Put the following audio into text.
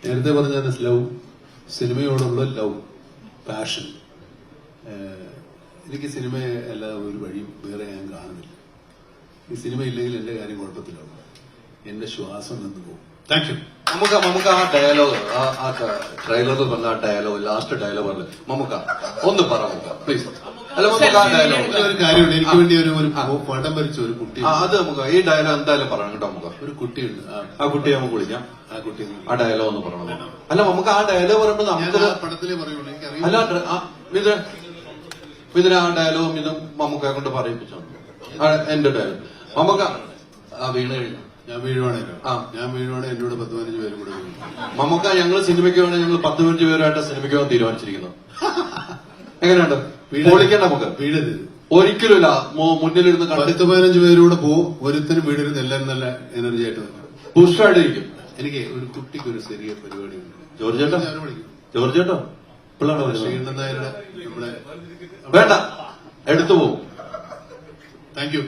നേരത്തെ പറഞ്ഞ love, സിനിമയോടുള്ള love, passion. എനിക്ക് സിനിമയെ അല്ലാതെ ഒരു വഴിയും വേറെ ഞാൻ കാണുന്നില്ല. ഈ സിനിമ ഇല്ലെങ്കിൽ എന്റെ കാര്യം കുഴപ്പത്തിലാവും, എന്റെ ശ്വാസം നിന്ന് പോകും. Thank you. നമുക്ക് ആ ഡയലോഗ്, ആ ട്രെയിലറിൽ പറഞ്ഞ ആ ഡയലോഗ്, ലാസ്റ്റ് ഡയലോഗ് പറഞ്ഞു നമുക്ക് ഒന്ന് പറ പ്ലീസ്. അല്ല, നമുക്ക് ആ ഡയലോഗ് ഒരു കാര്യമുണ്ട്. എനിക്ക് വേണ്ടി ഒരു പടം വരച്ച ഒരു കുട്ടി, അത് നമുക്ക് ഈ ഡയലോഗ് എന്തായാലും പറയണം കേട്ടോ. നമുക്ക് ഒരു കുട്ടിയുണ്ട്, ആ കുട്ടിയെ നമുക്ക് വിളിക്കാം. ആ കുട്ടി ആ ഡയലോഗ് ഒന്ന് പറയണം. അല്ല, നമുക്ക് ആ ഡയലോഗ് പറയുമ്പോൾ നമുക്ക് പടത്തിലേ പറയുള്ളൂ. എനിക്കറിയാം. അല്ല ഇതിന് ആ ഡയലോഗും ഇതും മമ്മൂക്കയെ കൊണ്ട് പറയിപ്പിച്ചോ. എന്റെ ഡയലോഗ് മമ്മൂക്ക വീണ് കഴിഞ്ഞു. ഞാൻ വീഴുവാണല്ലോ. ഞാൻ വീഴുവാണെ എന്നോട് 10-15 പേരും കൂടെ വീഴും. മമ്മൂക്ക ഞങ്ങൾ സിനിമയ്ക്ക് വേണേ ഞങ്ങൾ 10-15 പേരുമായിട്ട് സിനിമയ്ക്ക് പോകാൻ തീരുമാനിച്ചിരിക്കുന്നു. എങ്ങനെയുണ്ട്? പൊളിക്കണ്ട നമുക്ക്. വീഴരുത് ഒരിക്കലുമില്ല. മുന്നിലിരുന്ന് 10-15 പേരൂടെ പോകും. ഒരുത്തരും വീടരുത്. എല്ലാവരും നല്ല എനർജി ആയിട്ട് പുഷ്ടായിട്ടിരിക്കും. എനിക്ക് ഒരു കുട്ടിക്ക് ഒരു ചെറിയ പരിപാടിയുണ്ട്. ജോർജേട്ടോ പിള്ളേരുടെ ശ്രീകണ്ഠൻ നായരുടെ നമ്മുടെ വേണ്ട, എടുത്തു പോകും. Thank you.